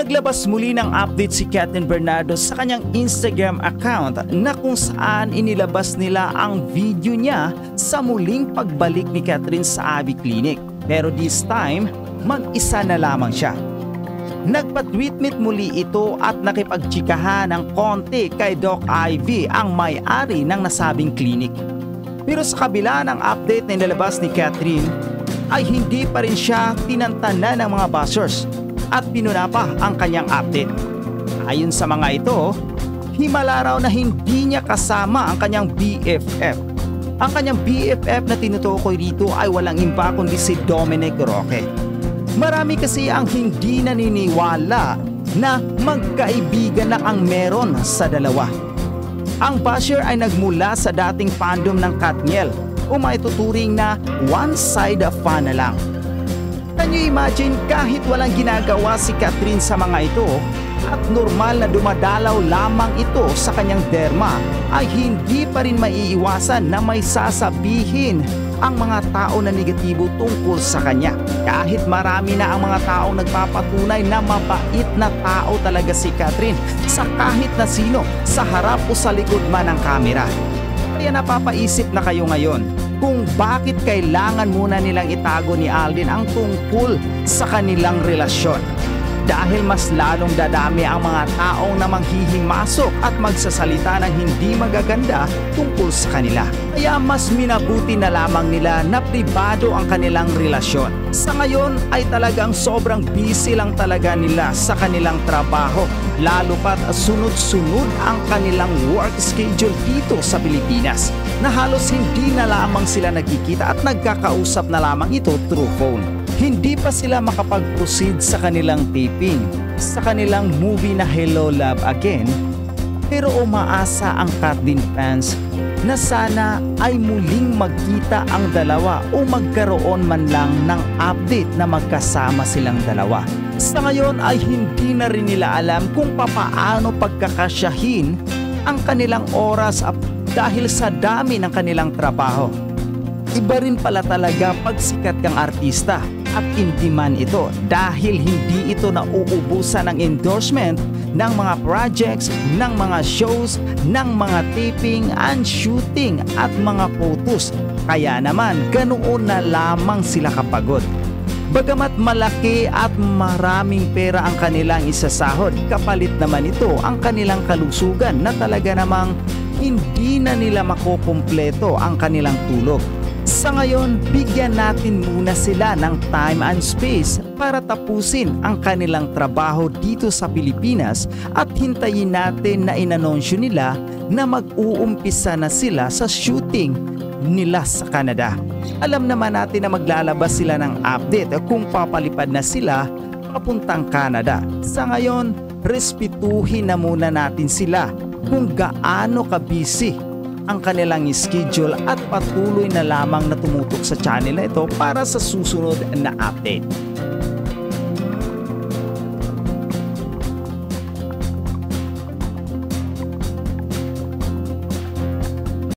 Naglabas muli ng update si Kathryn Bernardo sa kanyang Instagram account na kung saan inilabas nila ang video niya sa muling pagbalik ni Kathryn sa Abby Clinic. Pero this time, mag-isa na lamang siya. Nagpa-tweetmeet muli ito at nakipagtsikahan ng konti kay Doc Ivy, ang may-ari ng nasabing clinic. Pero sa kabila ng update na inilabas ni Kathryn, ay hindi pa rin siya tinantanan ng mga buzzers at pinuna pa ang kanyang update. Ayon sa mga ito, himala raw na hindi niya kasama ang kanyang BFF. Ang kanyang BFF na tinutukoy rito ay walang iba kundi si Dominic Roque. Marami kasi ang hindi naniniwala na magkaibigan lang ang meron sa dalawa. Ang basher ay nagmula sa dating fandom ng Katniel o maituturing na one-side fan na lang. Can you imagine kahit walang ginagawa si Kathryn sa mga ito at normal na dumadalaw lamang ito sa kanyang derma ay hindi pa rin maiiwasan na may sasabihin ang mga tao na negatibo tungkol sa kanya. Kahit marami na ang mga taong nagpapatunay na mabait na tao talaga si Kathryn sa kahit na sino sa harap o sa likod man ng kamera. Kaya napapaisip na kayo ngayon kung bakit kailangan muna nilang itago ni Alden ang tungkol sa kanilang relasyon. Dahil mas lalong dadami ang mga taong na manghihimasok at magsasalita ng hindi magaganda tungkol sa kanila. Kaya mas minabuti na lamang nila na pribado ang kanilang relasyon. Sa ngayon ay talagang sobrang busy lang talaga nila sa kanilang trabaho, lalo pat sunod-sunod ang kanilang work schedule dito sa Pilipinas na halos hindi na lamang sila nagkikita at nagkakausap na lamang ito through phone. Hindi pa sila makapag-proceed sa kanilang taping, sa kanilang movie na Hello Love Again, pero umaasa ang Kathryn fans na sana ay muling magkita ang dalawa o magkaroon man lang ng update na magkasama silang dalawa. Sa ngayon ay hindi na rin nila alam kung papaano pagkakasyahin ang kanilang oras dahil sa dami ng kanilang trabaho. Iba rin pala talaga pag sikat kang artista at hindi man ito dahil hindi ito nauubusan ng endorsement ng mga projects, ng mga shows, ng mga taping and shooting at mga photos. Kaya naman ganoon na lamang sila kapagod. Bagamat malaki at maraming pera ang kanilang isasahod, kapalit naman ito ang kanilang kalusugan na talaga namang hindi na nila makukumpleto ang kanilang tulog. Sa ngayon, bigyan natin muna sila ng time and space para tapusin ang kanilang trabaho dito sa Pilipinas at hintayin natin na inanunsyo nila na mag-uumpisa na sila sa shooting nila sa Canada. Alam naman natin na maglalabas sila ng update kung papalipad na sila papuntang Canada. Sa ngayon, respetuhin na muna natin sila kung gaano ka-busy ang kanilang schedule at patuloy na lamang na tumutok sa channel na ito para sa susunod na update.